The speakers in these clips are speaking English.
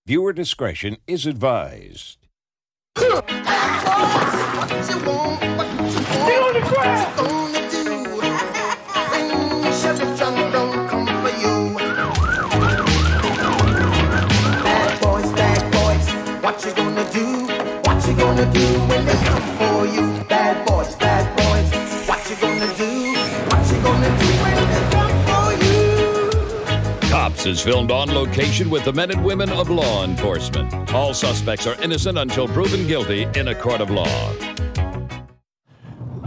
Viewer discretion is advised. What you gonna do? What you gonna do when they come for you? Bad boys, what you gonna do? What you gonna do when they come for you? Cops is filmed on location with the men and women of law enforcement. All suspects are innocent until proven guilty in a court of law.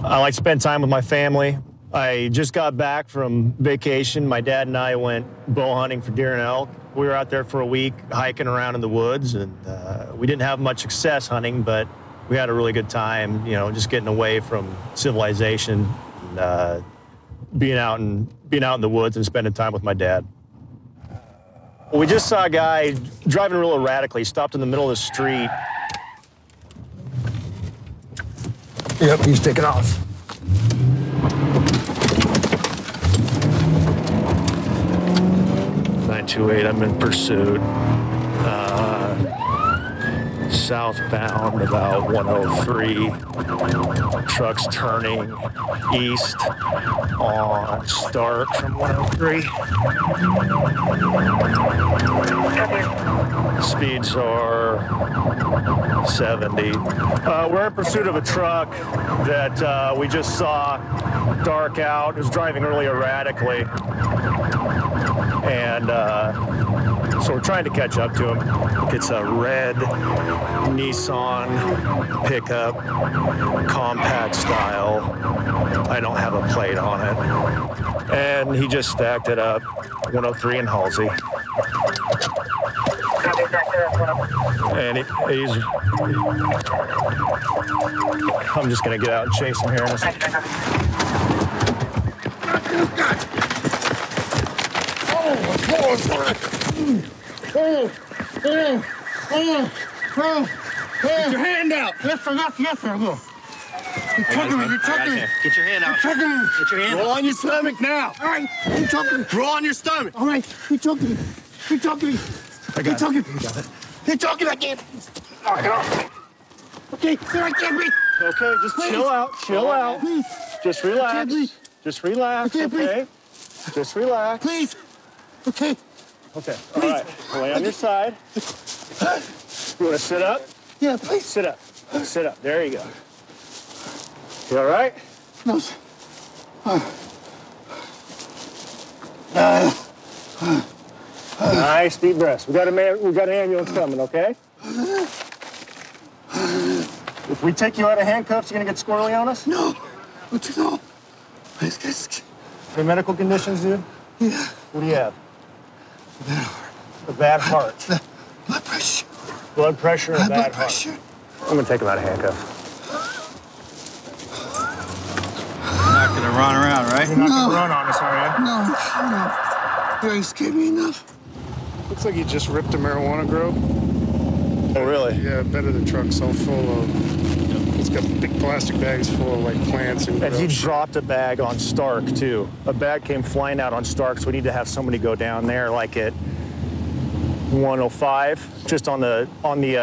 I like to spend time with my family. I just got back from vacation. My dad and I went bow hunting for deer and elk. We were out there for a week hiking around in the woods, and we didn't have much success hunting, but we had a really good time, you know, just getting away from civilization and being out in the woods and spending time with my dad. We just saw a guy driving real erratically. He stopped in the middle of the street. Yep, he's taking off. 928, I'm in pursuit. Southbound about 103. Truck's turning east on Stark from 103. Speeds are 70. We're in pursuit of a truck that we just saw dark out. It was driving really erratically. And so we're trying to catch up to him. It's a red Nissan pickup, compact style. I don't have a plate on it. And he just stacked it up, 103 in Halsey. And he's... I'm just gonna get out and chase him here in a second. Get your hand out. Yes, sir. You're choking me. You're choking me. Get your hand out. You're choking me. Get your hand Roll out. on your stomach now. All right. You're choking me. Roll on your stomach. All right. You're choking me. You're choking me. You're choking me. You're choking me. I can't. Knock it off. Okay, sir, I can't breathe. Okay, just chill out. Chill out. Please. Just I can't relax. breathe. Just relax, I can't breathe. okay? Just relax. Please. Okay. Okay, all right. Lay on your side. You want to sit up? Yeah, please. Sit up. Sit up. There you go. You all right? No, sir. Nice deep breaths. We got an ambulance coming, okay? If we take you out of handcuffs, you're gonna get squirrely on us? No. What you know? Please, guys. Any medical conditions, dude? Yeah. What do you have? A bad heart. Blood pressure. Blood pressure and a bad Blood heart. pressure. I'm gonna take him out of handcuffs. You're not gonna run around, right? You're not gonna run on us, are you? No. You ain't scared me enough. Looks like he just ripped a marijuana grow. Oh, really? Yeah, bed of the truck's all full of... It's got big plastic bags full of, like, plants and And he growth. dropped a bag on Stark, too. A bag came flying out on Stark, so we need to have somebody go down there, like at 105, just on the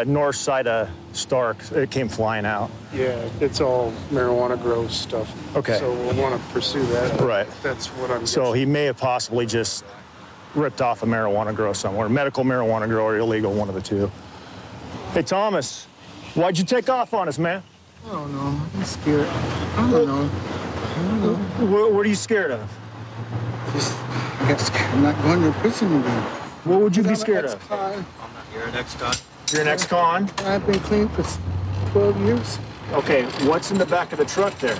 north side of Stark. It came flying out. Yeah, it's all marijuana grow stuff. Okay. So we'll want to pursue that. Right. That's what I'm So he may have possibly just ripped off a marijuana grow somewhere. Medical marijuana grow or illegal, one of the two. Hey, Thomas, why'd you take off on us, man? I don't know. I'm scared. I don't know. What are you scared of? Just, I got scared. I'm not going to prison again. What would you be scared of? Ex-con. You're an ex-con. You're an ex-con? I've been clean for 12 years. Okay, what's in the back of the truck there?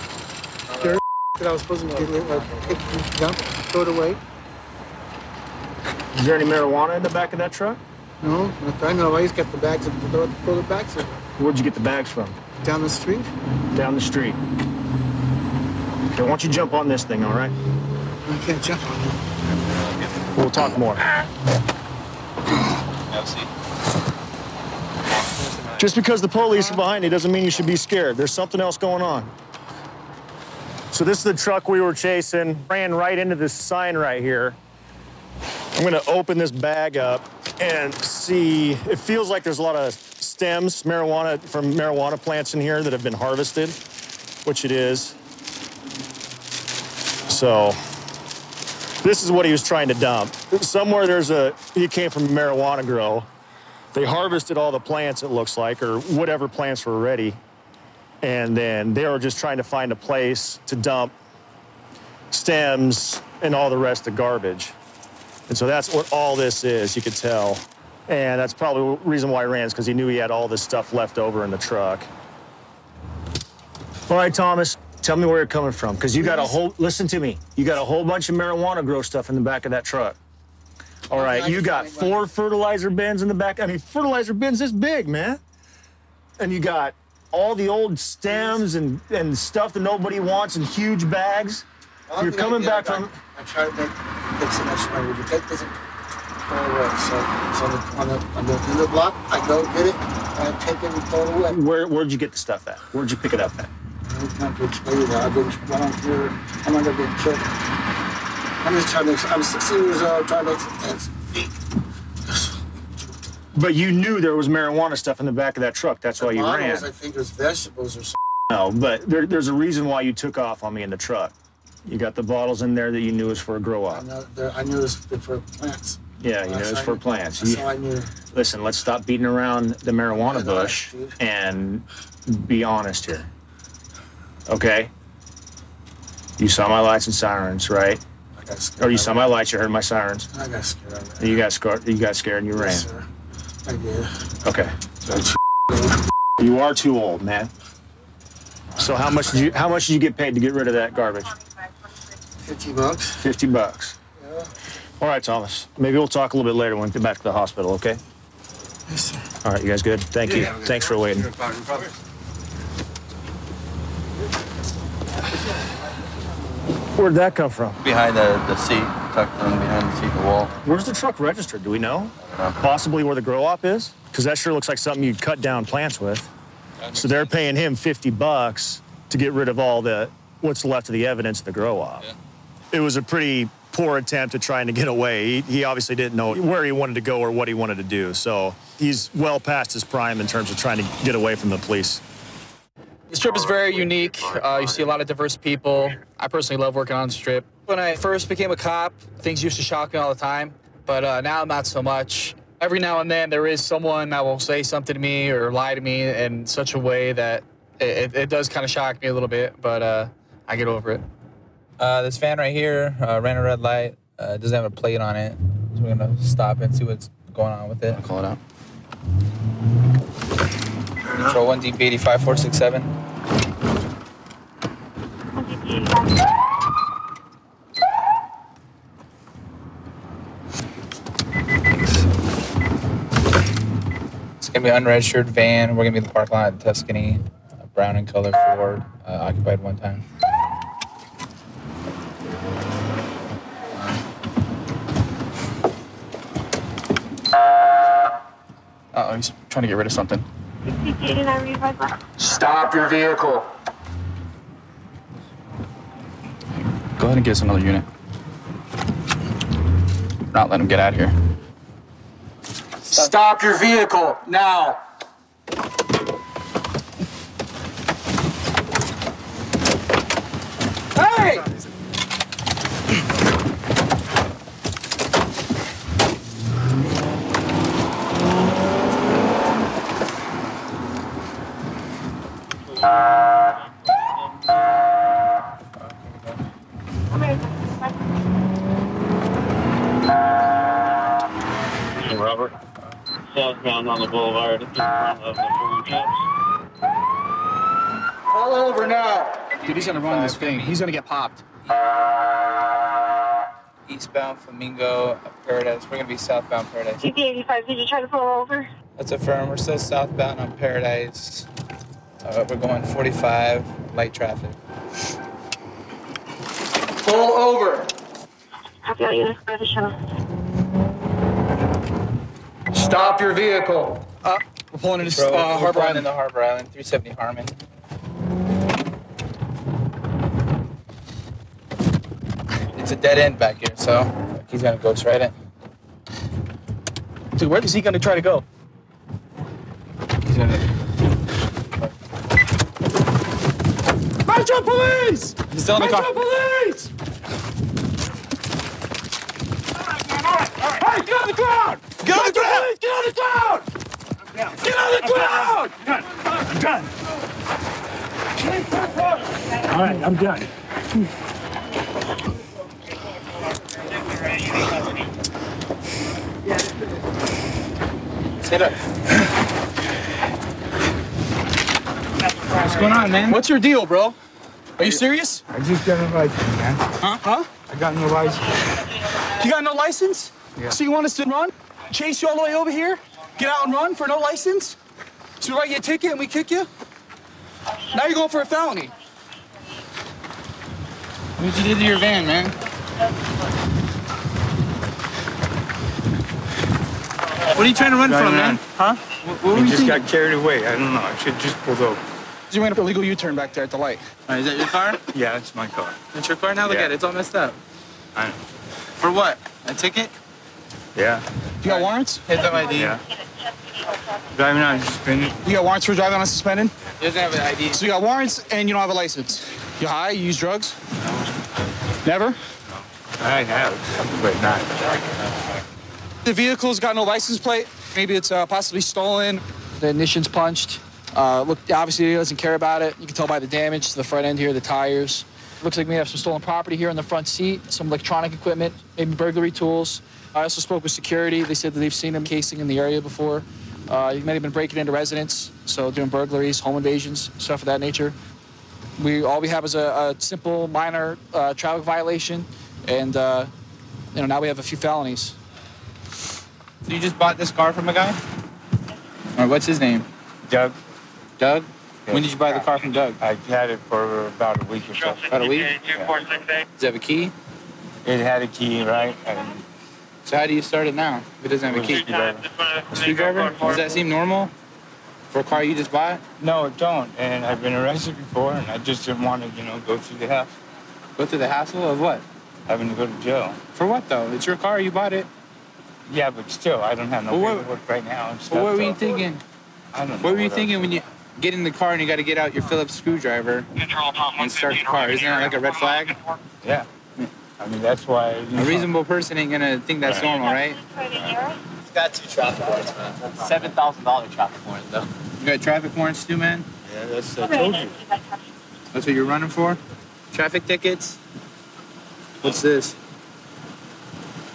Dirt that I was supposed to get rid of, pick and dump, throw it away. Is there any marijuana in the back of that truck? No, not that I know. I just got the bags and throw the bags in. Where'd you get the bags from? Down the street. Down the street. Okay, why don't you jump on this thing, all right? I can't jump on it. We'll talk more. Have a seat. Just because the police are behind you doesn't mean you should be scared. There's something else going on. So this is the truck we were chasing. Ran right into this sign right here. I'm gonna open this bag up. and see, it feels like there's a lot of stems, marijuana plants in here that have been harvested, which it is. So this is what he was trying to dump. Somewhere he came from a marijuana grow. They harvested all the plants, it looks like, or whatever plants were ready. And then they were just trying to find a place to dump stems and all the rest of the garbage. And so that's what all this is, you could tell. And that's probably the reason why he ran, is because he knew he had all this stuff left over in the truck. All right, Thomas, tell me where you're coming from, because you got listen to me, you got a whole bunch of marijuana grow stuff in the back of that truck. All right, you got 4 fertilizer bins in the back. I mean, fertilizer bins this big, man. And you got all the old stems and stuff that nobody wants in huge bags. You're coming back from... I try to fix it much more. You take this away. So on the end of the block, I go get it, and I take it and throw it away. Where'd you get the stuff at? Where'd you pick it up at? It's not good to tell you that. I've been running here. I'm not gonna get killed. I'm 16 years old, trying to make some ends meet. But you knew there was marijuana stuff in the back of that truck. That's why you ran. I think there's vegetables or something. No, but there's a reason why you took off on me in the truck. You got the bottles in there that you knew was for a grow-up. I knew it was for plants. Yeah, you knew it was for plants. That's all I knew. Listen, let's stop beating around the marijuana bush and be honest here. Okay? You saw my lights and sirens, right? I got scared. Or you saw my lights, you heard my sirens. I got scared of You got scared and you ran. Yes, sir. I did. Okay. You are too old, man. So how much did you get paid to get rid of that garbage? $50. $50. Yeah. All right, Thomas. Maybe we'll talk a little bit later when we get back to the hospital, okay? Yes, sir. All right, you guys good? Thank you. Thanks for waiting. Where'd that come from? Behind the seat, tucked in behind the seat, the wall. Where's the truck registered? Do we know? Possibly where the grow-op is? Because that sure looks like something you'd cut down plants with. So they're paying him $50 to get rid of all what's left of the evidence in the grow-op. Yeah. It was a pretty poor attempt at trying to get away. He obviously didn't know where he wanted to go or what he wanted to do. So he's well past his prime in terms of trying to get away from the police. The Strip is very unique. You see a lot of diverse people. I personally love working on the Strip. When I first became a cop, things used to shock me all the time, but now not so much. Every now and then there is someone that will say something to me or lie to me in such a way that it does kind of shock me a little bit, but I get over it. This van right here ran a red light. Doesn't have a plate on it. So we're gonna stop and see what's going on with it. I'll call it out. Control 1 DP 85467. It's gonna be an unregistered van. We're gonna be in the parking lot at Tuscany, brown in color Ford, occupied one time. Uh-oh, he's trying to get rid of something. Stop your vehicle. Go ahead and get us another unit. Not let him get out of here. Stop your vehicle now. Hey! Robert, southbound on the boulevard in front of the Foreign Shops. All over now. Dude, he's gonna run this thing. He's gonna get popped. Eastbound Flamingo, Paradise. We're gonna be southbound Paradise. GP85, did you try to pull over? That's affirmed. We're still southbound on Paradise. We're going 45, light traffic. Pull over. Copy all units by the shuttle. Stop your vehicle. We're pulling into We're Harbor pulling Island. into Harbor Island, 370 Harmon. It's a dead end back here, so he's gonna go straight in. Dude, where is he gonna try to go? He's gonna... Metro Police! He's still in the car. Metro Police! Hey, get on the ground! Get on the ground! Get on the ground! Get on the ground! I'm done. All right, I'm done. Sit up. What's going on, man? What's your deal, bro? Are you serious? I just got no license, man. Huh? I got no license. You got no license? Yeah. So you want us to run? Chase you all the way over here? Get out and run for no license? So we write you a ticket and we kick you? Now you're going for a felony. What you did to your van, man? What are you trying to run from, man? Huh? What were I you just thinking? got carried away. I don't know. I should just pulled over. You made a illegal U-turn back there at the light. Is that your car? Yeah, it's my car. That's your car? Now look Yeah. at it. It's all messed up. I know. For what? A ticket? Yeah. You got warrants? Heads up ID. Yeah. Driving out suspended. You got warrants for driving unsuspended? He doesn't have an ID. So you got warrants and you don't have a license. You high? You use drugs? Never? I have, but not. The vehicle's got no license plate. Maybe it's possibly stolen. The ignition's punched. Look, obviously he doesn't care about it. You can tell by the damage to the front end here, the tires. Looks like we have some stolen property here in the front seat, some electronic equipment, maybe burglary tools. I also spoke with security. They said that they've seen him casing in the area before. He might have been breaking into residents, so doing burglaries, home invasions, stuff of that nature. All we have is a simple, minor traffic violation, and now we have a few felonies. So you just bought this car from a guy? All right, what's his name? Doug. Doug? Yeah. When did you buy the car from Doug? I had it for about a week or so. About a week? Yeah. Does it have a key? It had a key, right? And So how do you start it now if it doesn't have a key? A screwdriver? Does that seem normal for a car you just bought? no, it don't. And I've been arrested before, and I just didn't want to, go through the house. Go through the hassle of what? Having to go to jail. For what though? It's your car, you bought it. Yeah, but still, I don't have no Well, what- paperwork right now. And But stuff, what were you so thinking? I don't know. What were you thinking when you get in the car and you got to get out your Phillips screwdriver and start the car? Isn't that like a red flag? Yeah. I mean, that's why. A reasonable person ain't gonna think that's normal, right? He's got 2 traffic warrants, man. $7,000 traffic warrants, though. You got traffic warrants too, man? Yeah, that's I told you. That's what you're running for? Traffic tickets? What's this?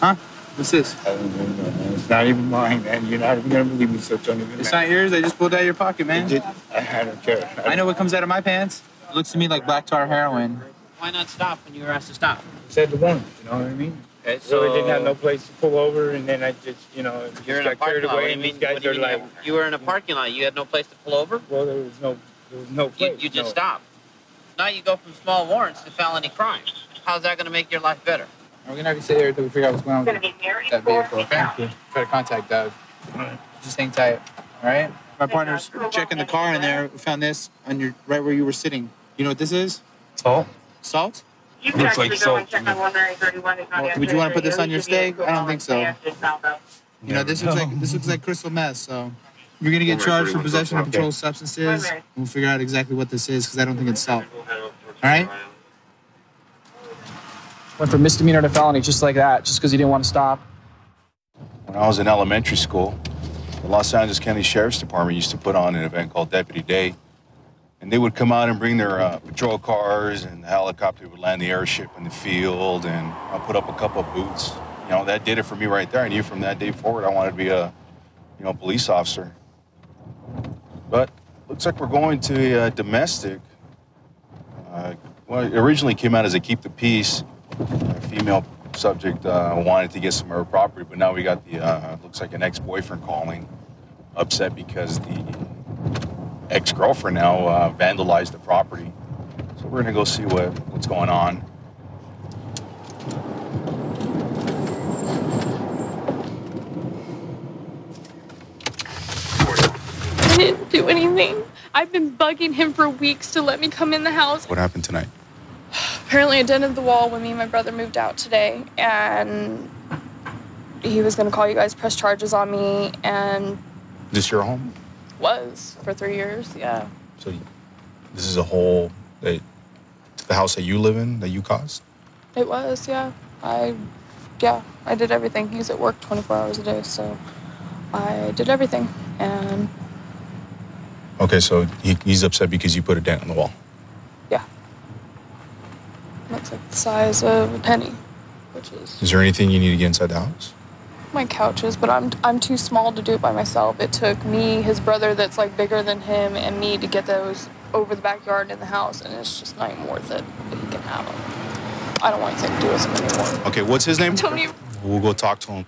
Huh? What's this? I don't even know, man. It's not even mine, man. You're not even gonna believe me, so don't even. It's not yours. I just pulled it out of your pocket, man. I don't care. I know what comes out of my pants. It looks to me like black tar heroin. Why not stop when you were asked to stop? Said the warrant, you know what I mean? Okay, So I didn't have no place to pull over, and then I just, You're just in a got carried parking lot. What away, do you and mean? these guys What do you are mean like, you were in a parking lot? You had no place to pull over? well, there was no place. You just no. stopped. Now you go from small warrants to felony crimes. How's that going to make your life better? We're gonna have to sit here until we figure out what's going on with that vehicle, okay? Try to contact Doug. Just hang tight, all right? My partner's checking the car in there. We found this on your right where you were sitting. You know what this is? Salt? Salt? Looks like salt. Would you want to put this on your steak? I don't think so. You know, this looks like crystal meth. So you're gonna get charged for possession of controlled substances. We'll figure out exactly what this is because I don't think it's salt. All right? Went from misdemeanor to felony just like that, just because he didn't want to stop. When I was in elementary school, the Los Angeles County Sheriff's Department used to put on an event called Deputy Day. And they would come out and bring their patrol cars, and the helicopter would land the airship in the field, and I'll put up a couple of booths. That did it for me right there. I knew from that day forward I wanted to be a, police officer. But looks like we're going to a domestic. Well, it originally came out as a keep the peace. A female subject wanted to get some of her property, but now we got the, looks like an ex-boyfriend calling, upset because the ex-girlfriend now vandalized the property. So we're gonna go see what's going on. I didn't do anything. I've been bugging him for weeks to let me come in the house. What happened tonight? Apparently I dented the wall when me and my brother moved out today, and he was going to call you guys, press charges on me, and... This your home? Was for 3 years, yeah. So this is a whole, the house that you live in, that you caused? It was, yeah. I did everything. He's at work 24 hours a day, so I did everything, and... Okay, so he's upset because you put a dent on the wall? Yeah. Looks like the size of a penny, which is... Is there anything you need to get inside the house? My couches, but I'm too small to do it by myself. It took me, his brother that's like bigger than him, and me to get those over the backyard in the house, and it's just not even worth it. But he can have them. I don't want anything to do with him anymore. Okay, what's his name? Tony. We'll go talk to him.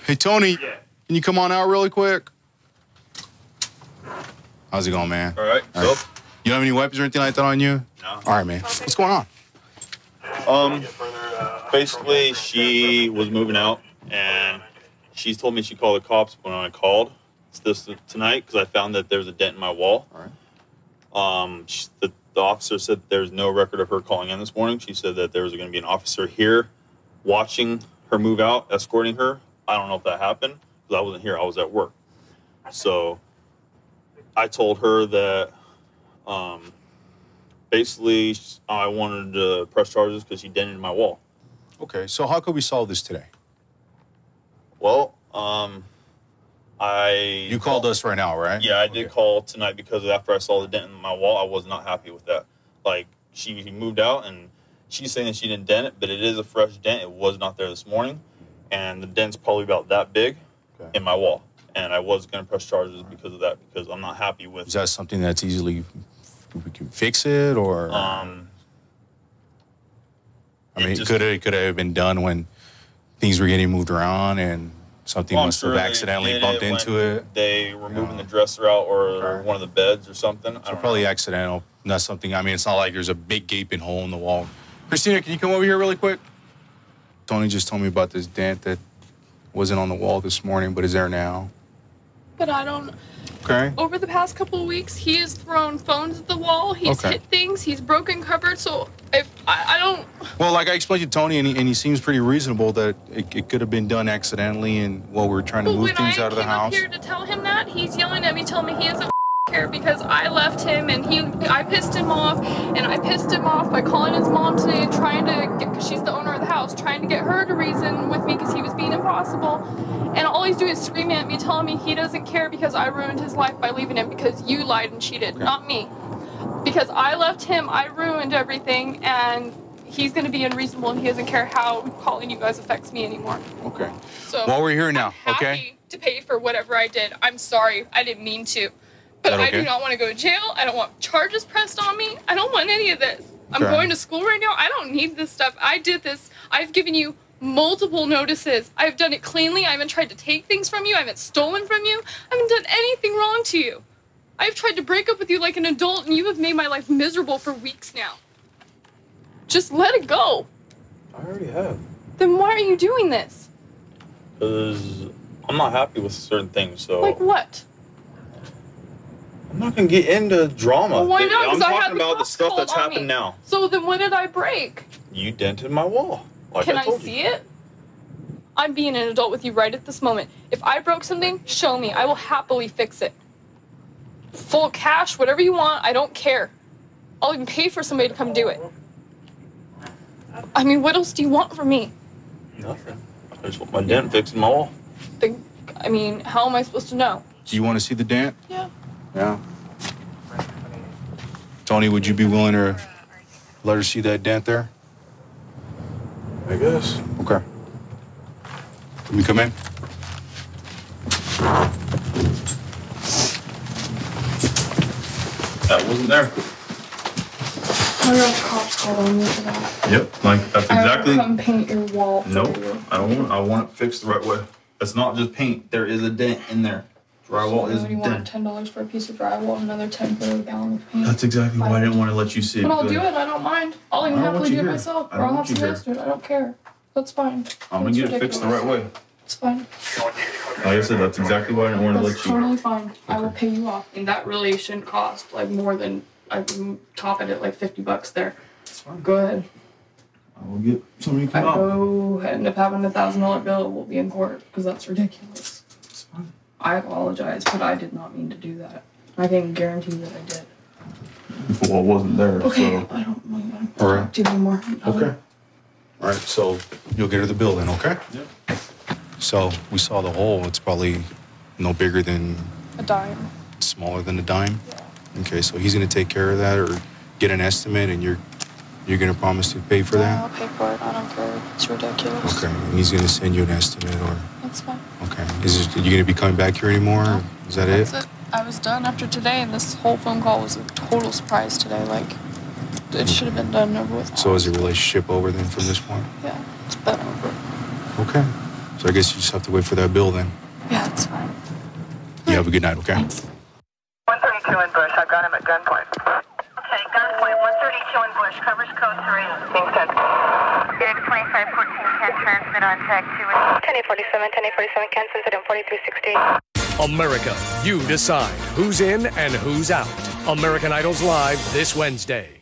Hey, Tony, can you come on out really quick? How's it going, man? All right. You don't have any weapons or anything like that on you? No. All right, man. What's going on? Basically, she was moving out, and she told me she called the cops when I called tonight because I found that there's a dent in my wall. All right. The officer said there's no record of her calling in this morning. She said that there was going to be an officer here watching her move out, escorting her. I don't know if that happened because I wasn't here. I was at work. So I told her that basically I wanted to press charges because she dented my wall. Okay, so how could we solve this today? Well, You called us right now, right? Yeah, I did call tonight because after I saw the dent in my wall, I was not happy with that. Like, she moved out, and she's saying that she didn't dent it, but it is a fresh dent. It was not there this morning, and the dent's probably about that big in my wall. And I was going to press charges because of that, because I'm not happy with... Is that something that's easily... We can fix it, or... I mean, could it have been done when things were getting moved around and something must have accidentally bumped into it? They were moving the dresser out or one of the beds or something. So probably accidental, not something... I mean, it's not like there's a big gaping hole in the wall. Christina, can you come over here really quick? Tony just told me about this dent that wasn't on the wall this morning, but is there now. But I don't... Okay. Over the past couple of weeks, he has thrown phones at the wall. He's hit things. He's broken cupboards. So if I don't... Well, like I explained to Tony, and he seems pretty reasonable that it could have been done accidentally and while we were trying to move things out of the house. When I came up here to tell him that, he's yelling at me, telling me he doesn't care because I left him and I pissed him off. And I pissed him off by calling his mom today and trying to get, because she's the owner of the house, trying to get her to reason with me because he was being impossible. And all he's doing is screaming at me, telling me he doesn't care because I ruined his life by leaving him because you lied and cheated, not me. Because I left him, I ruined everything, and he's going to be unreasonable and he doesn't care how calling you guys affects me anymore. Okay. So well, we're here now, I'm okay? happy to pay for whatever I did. I'm sorry. I didn't mean to. But I do not want to go to jail. I don't want charges pressed on me. I don't want any of this. I'm going to school right now. I don't need this stuff. I did this. I've given you multiple notices. I've done it cleanly. I haven't tried to take things from you. I haven't stolen from you. I haven't done anything wrong to you. I've tried to break up with you like an adult, and you have made my life miserable for weeks now. Just let it go. I already have. Then why are you doing this? Because I'm not happy with certain things, so... Like what? I'm not going to get into drama. Well, why not? I'm talking about the stuff that's happened now. So then what did I break? You dented my wall. Like Can I see it? I'm being an adult with you right at this moment. If I broke something, show me. I will happily fix it. Full cash, whatever you want, I don't care. I'll even pay for somebody to come do it. I mean, what else do you want from me? Nothing. I just want my dent fixed in my wall. I mean, how am I supposed to know? Do you want to see the dent? Yeah. Yeah. Tony, would you be willing to let her see that dent there? I guess. Okay. Let me come in. That wasn't there. I got the cops called on you for that. Yep, like that's exactly. I will come paint your wall. Nope, I don't. I want it fixed the right way. It's not just paint. There is a dent in there. Drywall is You want $10 for a piece of drywall, another $10 for a gallon of paint. That's exactly why I didn't want to let you see it. But I'll do it. I don't mind. I'll even happily do it myself, or I'll have somebody else do it. I don't care. That's fine. I'm gonna get it fixed the right way. It's fine. Like I said, that's exactly why I didn't want to let you. That's totally fine. Okay. I will pay you off, and that really shouldn't cost like more than I can top it at like $50 there. That's fine. Go ahead. We'll get somebody to If I come out. go end up having a $1,000 bill, we'll be in court because that's ridiculous. I apologize, but I did not mean to do that. I can guarantee that I did. Well, it wasn't there, Okay, so. I don't want All to right. talk to you anymore. Okay. All right, so you'll get her the bill then, okay? Yeah. So we saw the hole. It's probably no bigger than, A dime. smaller than a dime? Yeah. Okay, so he's gonna take care of that or get an estimate and you're gonna promise to pay for that? I'll pay for it. I don't care. It's ridiculous. Okay, and he's gonna send you an estimate or, That's fine. okay. Are you gonna be coming back here anymore? Or is that it? That's it. I was done after today, and this whole phone call was a total surprise today. Like, it should have been done and over with. So is the relationship over then from this point? Yeah, it's been over. Okay. So I guess you just have to wait for that bill then. Yeah, it's fine. You have a good night, okay? 132 in Bush. I've got him at gunpoint. Okay, gunpoint. 132 in Bush. Covers code 3. Being sent. Data 2514 can transmit on tag 2. 1047, 1047 can send it in 4360. America, you decide who's in and who's out. American Idol's live this Wednesday.